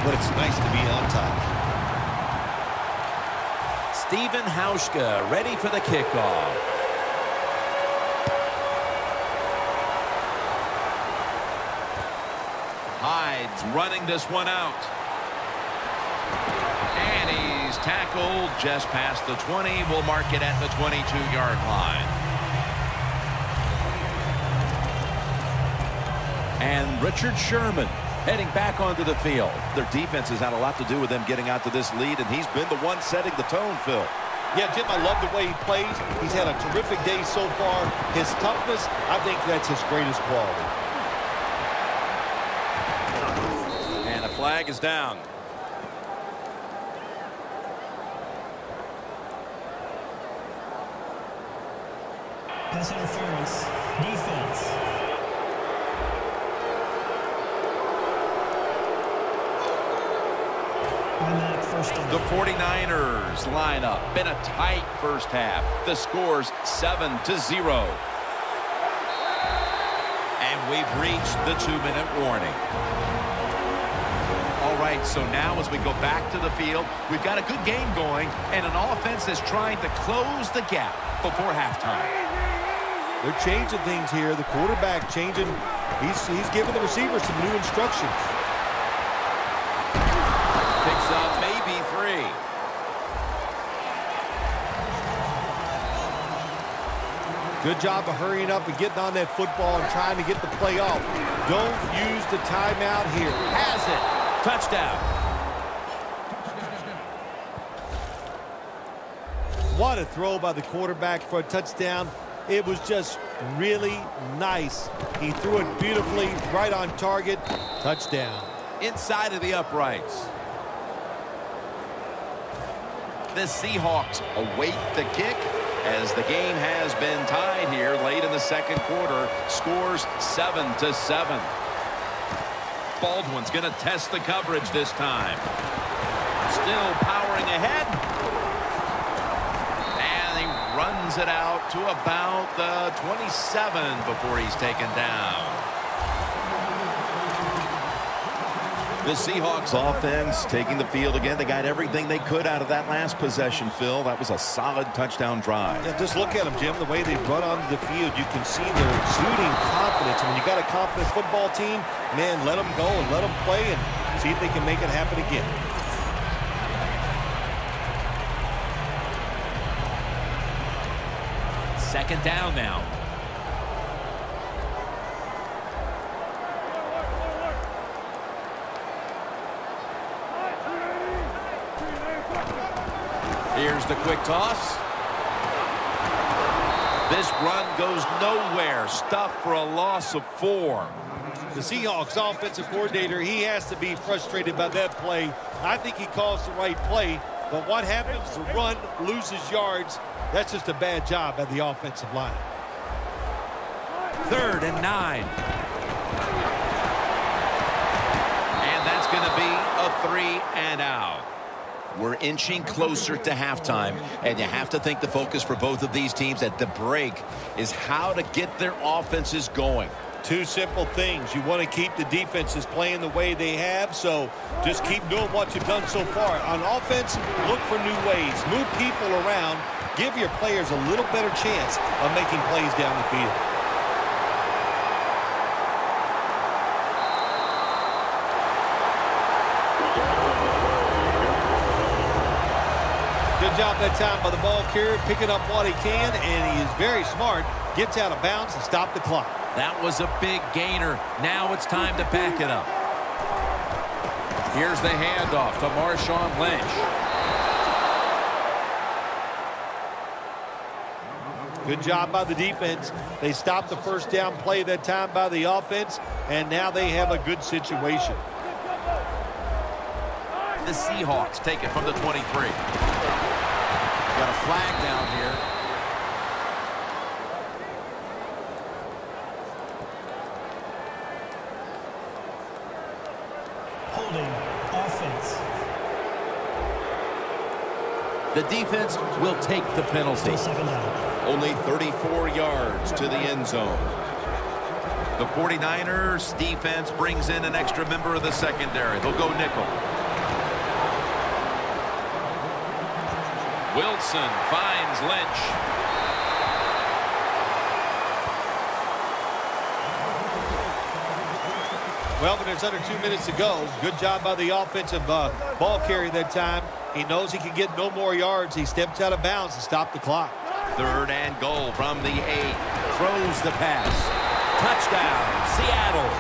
but it's nice to be on top. Steven Hauschka ready for the kickoff. Hyde's running this one out. And he's tackled just past the 20. We'll mark it at the 22-yard line. And Richard Sherman heading back onto the field. Their defense has had a lot to do with them getting out to this lead, and he's been the one setting the tone, Phil. Yeah, Jim, I love the way he plays. He's had a terrific day so far. His toughness, I think that's his greatest quality. And a flag is down. Pass interference. Defense. The 49ers line up. Been a tight first half. The score's 7-0. And we've reached the 2-minute warning. All right, so now as we go back to the field, we've got a good game going and an offense that's trying to close the gap before halftime. They're changing things here. The quarterback changing. He's giving the receiver some new instructions. Picks up maybe 3. Good job of hurrying up and getting on that football and trying to get the play off. Don't use the timeout here. Has it. Touchdown. What a throw by the quarterback for a touchdown. It was just really nice. He threw it beautifully, right on target. Touchdown. Inside of the uprights. The Seahawks await the kick as the game has been tied here late in the second quarter. Scores 7-7. Baldwin's going to test the coverage this time. Still powering ahead. And he runs it out to about the 27 before he's taken down. The Seahawks offense taking the field again. They got everything they could out of that last possession, Phil. That was a solid touchdown drive. Yeah, just look at them, Jim. The way they run onto the field, you can see they're exuding confidence. And when you got a confident football team, man, let them go and let them play and see if they can make it happen again. Second down now. Here's the quick toss. This run goes nowhere. Stuffed for a loss of 4. The Seahawks offensive coordinator, he has to be frustrated by that play. I think he calls the right play, but what happens? The run loses yards. That's just a bad job by the offensive line. 3rd and 9. And that's going to be a 3 and out. We're inching closer to halftime, and you have to think the focus for both of these teams at the break is how to get their offenses going. Two simple things. You want to keep the defenses playing the way they have, so just keep doing what you've done so far. On offense, look for new ways. Move people around. Give your players a little better chance of making plays down the field. Good job that time by the ball carrier, picking up what he can, and he is very smart. Gets out of bounds and stop the clock. That was a big gainer. Now it's time to back it up. Here's the handoff to Marshawn Lynch. Good job by the defense. They stopped the first down play that time by the offense, and now they have a good situation. The Seahawks take it from the 23. Got a flag down here. Holding offense. The defense will take the penalty. Second down. Only 34 yards to the end zone. The 49ers defense brings in an extra member of the secondary. They'll go nickel. Wilson finds Lynch. Well, when there's under 2 minutes to go, good job by the offensive ball carrier that time. He knows he can get no more yards. He steps out of bounds to stop the clock. 3rd and goal from the 8. Throws the pass. Touchdown, Seattle.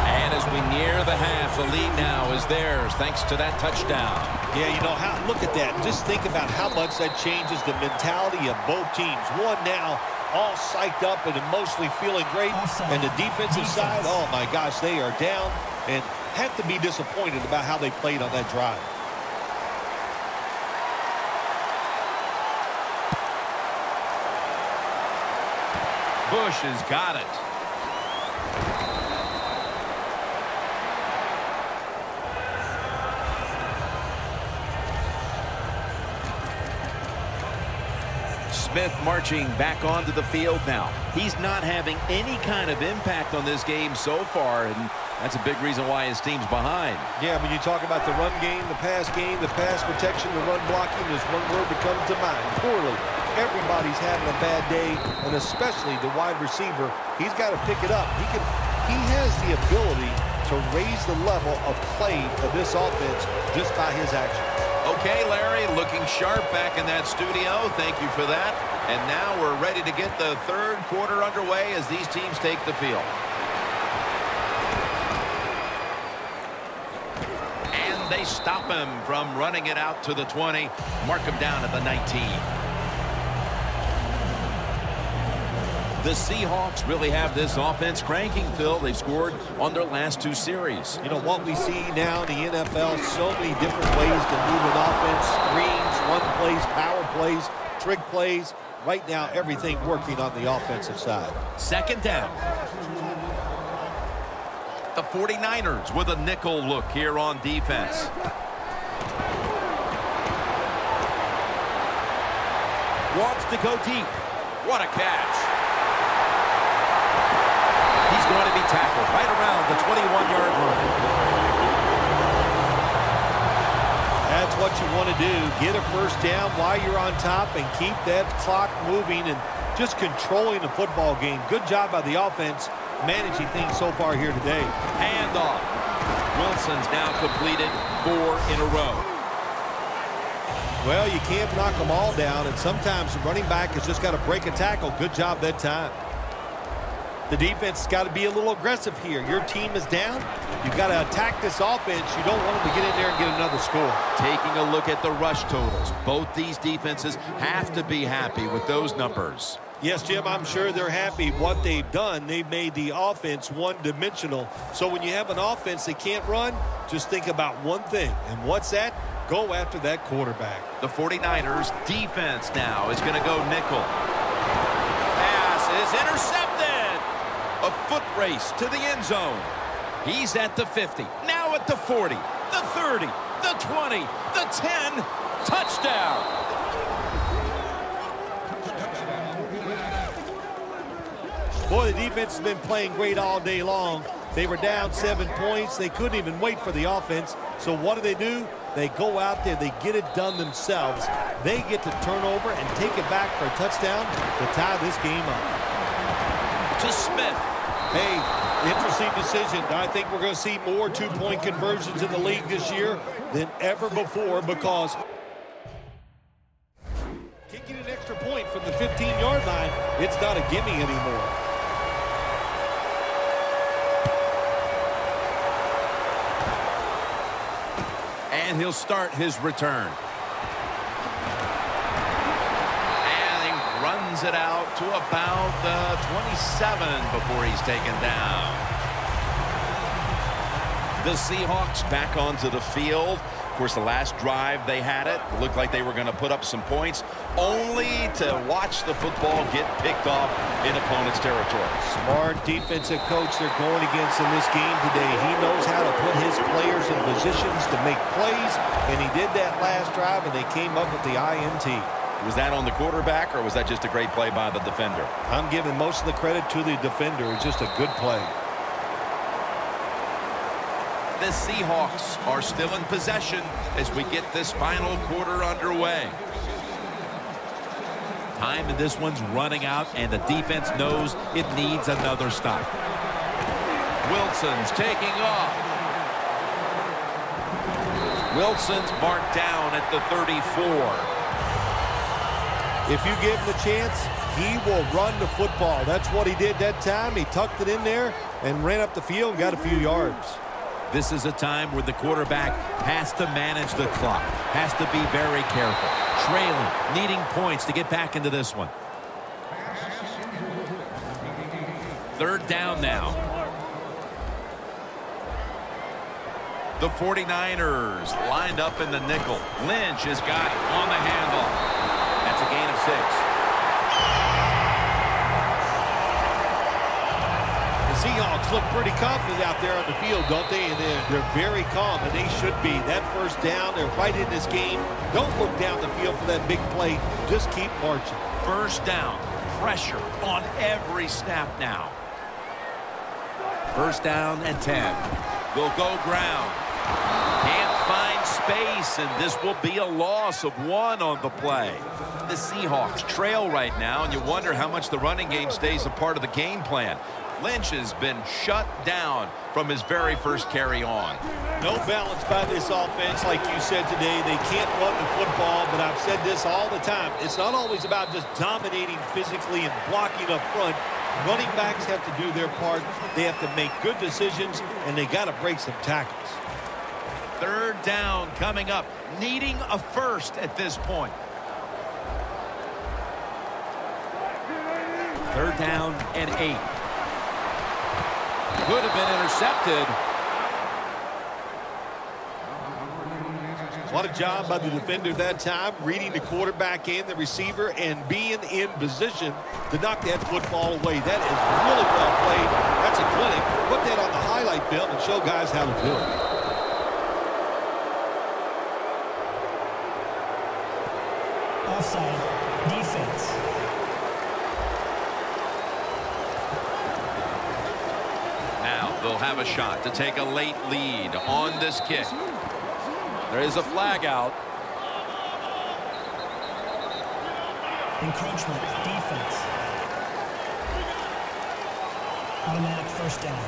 And as we near the half, the lead now is theirs thanks to that touchdown. Yeah, you know, look at that. Just think about how much that changes the mentality of both teams. One now all psyched up and emotionally feeling great. And the defensive side, oh my gosh, they are down and have to be disappointed about how they played on that drive. Bush has got it. Smith marching back onto the field now. He's not having any kind of impact on this game so far, and that's a big reason why his team's behind. Yeah, when you talk about the run game, the pass protection, the run blocking, there's one word that comes to mind: poorly. Everybody's having a bad day, and especially the wide receiver. He's got to pick it up. He has the ability to raise the level of play of this offense just by his actions. Okay, Larry, looking sharp back in that studio. Thank you for that. And now we're ready to get the 3rd quarter underway as these teams take the field. And they stop him from running it out to the 20. Mark him down at the 19. The Seahawks really have this offense cranking, Phil. They've scored on their last 2 series. You know, what we see now in the NFL, so many different ways to move an offense. Screens, run plays, power plays, trick plays. Right now, everything working on the offensive side. 2nd down. The 49ers with a nickel look here on defense. Wants to go deep. What a catch. He's going to be tackled right around the 21-yard line. That's what you want to do. Get a 1st down while you're on top and keep that clock moving and just controlling the football game. Good job by the offense managing things so far here today. Handoff. Wilson's now completed 4 in a row. Well, you can't knock them all down, and sometimes the running back has just got to break a tackle. Good job that time. The defense has got to be a little aggressive here. Your team is down. You've got to attack this offense. You don't want them to get in there and get another score. Taking a look at the rush totals. Both these defenses have to be happy with those numbers. Yes, Jim, I'm sure they're happy what they've done. They've made the offense one-dimensional. So when you have an offense that can't run, just think about one thing. And what's that? Go after that quarterback. The 49ers defense now is going to go nickel. Pass is intercepted. A foot race to the end zone. He's at the 50. Now at the 40. The 30. The 20. The 10. Touchdown. Boy, the defense has been playing great all day long. They were down 7 points. They couldn't even wait for the offense. So what do? They go out there. They get it done themselves. They get to turn over and take it back for a touchdown to tie this game up. To Smith. Hey, interesting decision. I think we're going to see more 2-point conversions in the league this year than ever before because kicking an extra point from the 15-yard line, it's not a gimme anymore. And he'll start his return. Runs it out to about the 27 before he's taken down. The Seahawks back onto the field. Of course, the last drive they had it looked like they were going to put up some points, only to watch the football get picked off in opponent's territory. Smart defensive coach they're going against in this game today. He knows how to put his players in positions to make plays, and he did that last drive, and they came up with the INT. Was that on the quarterback, or was that just a great play by the defender? I'm giving most of the credit to the defender. It's just a good play. The Seahawks are still in possession as we get this final quarter underway. Time in this one's running out, and the defense knows it needs another stop. Wilson's taking off. Wilson's marked down at the 34. If you give him the chance, he will run the football. That's what he did that time. He tucked it in there and ran up the field and got a few yards. This is a time where the quarterback has to manage the clock, has to be very careful, trailing, needing points to get back into this one. Third down now. The 49ers lined up in the nickel. Lynch has got it on the handoff. That's a gain of 6. Seahawks look pretty confident out there on the field, don't they? And they're very calm, and they should be. That first down, they're right in this game. Don't look down the field for that big play. Just keep marching. First down, pressure on every snap now. First down and 10. They'll go ground. Can't find space, and this will be a loss of 1 on the play. The Seahawks trail right now, and you wonder how much the running game stays a part of the game plan. Lynch has been shut down from his very first carry on. No balance by this offense, like you said today. They can't run the football, but I've said this all the time. It's not always about just dominating physically and blocking up front. Running backs have to do their part. They have to make good decisions, and they got to break some tackles. Third down coming up, needing a first at this point. Third down and 8. Could have been intercepted. What a job by the defender that time, reading the quarterback and the receiver and being in position to knock that football away. That is really well played. That's a clinic. Put that on the highlight film and show guys how to do it. Offside. Defense. Now they'll have a shot to take a late lead on this kick. There is a flag out. Encroachment. Defense. Automatic first down.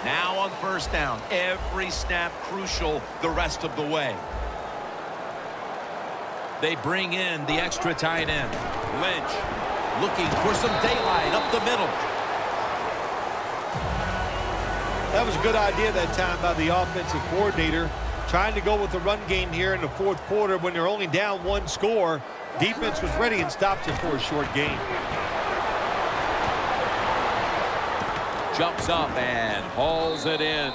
Now on first down, every snap crucial the rest of the way. They bring in the extra tight end. Lynch looking for some daylight up the middle. That was a good idea that time by the offensive coordinator. Trying to go with the run game here in the fourth quarter when they're only down 1 score. Defense was ready and stopped it for a short gain. Jumps up and hauls it in.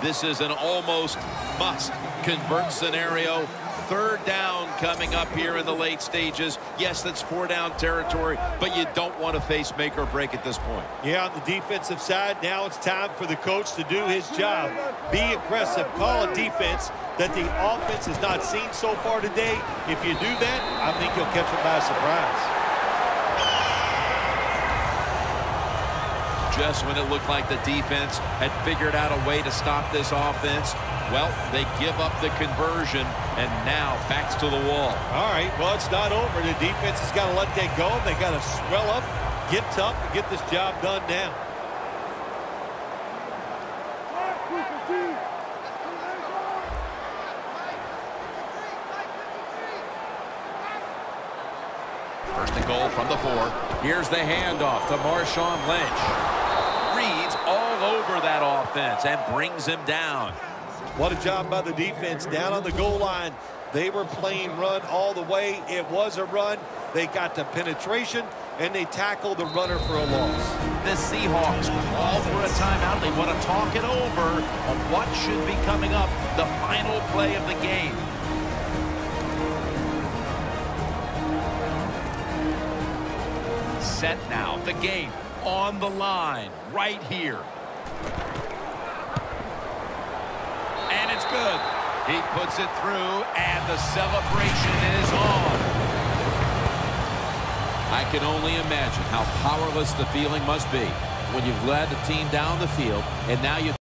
This is an almost must convert scenario. Third down coming up here in the late stages. Yes, that's 4-down territory, but you don't want to face make or break at this point. Yeah, on the defensive side, now it's time for the coach to do his job. Be aggressive. Call a defense that the offense has not seen so far today. If you do that, I think you'll catch them by surprise. Just when it looked like the defense had figured out a way to stop this offense, well, they give up the conversion, and now backs to the wall. All right, well, it's not over. The defense has got to let that go. They got to swell up, get tough, and get this job done now. First and goal from the 4. Here's the handoff to Marshawn Lynch. Reads all over that offense and brings him down. What a job by the defense down on the goal line. They were playing run all the way. It was a run. They got the penetration, and they tackled the runner for a loss. The Seahawks call for a timeout. They want to talk it over on what should be coming up, the final play of the game. Set now, the game on the line right here. And it's good. He puts it through, and the celebration is on. I can only imagine how powerless the feeling must be when you've led the team down the field, and now you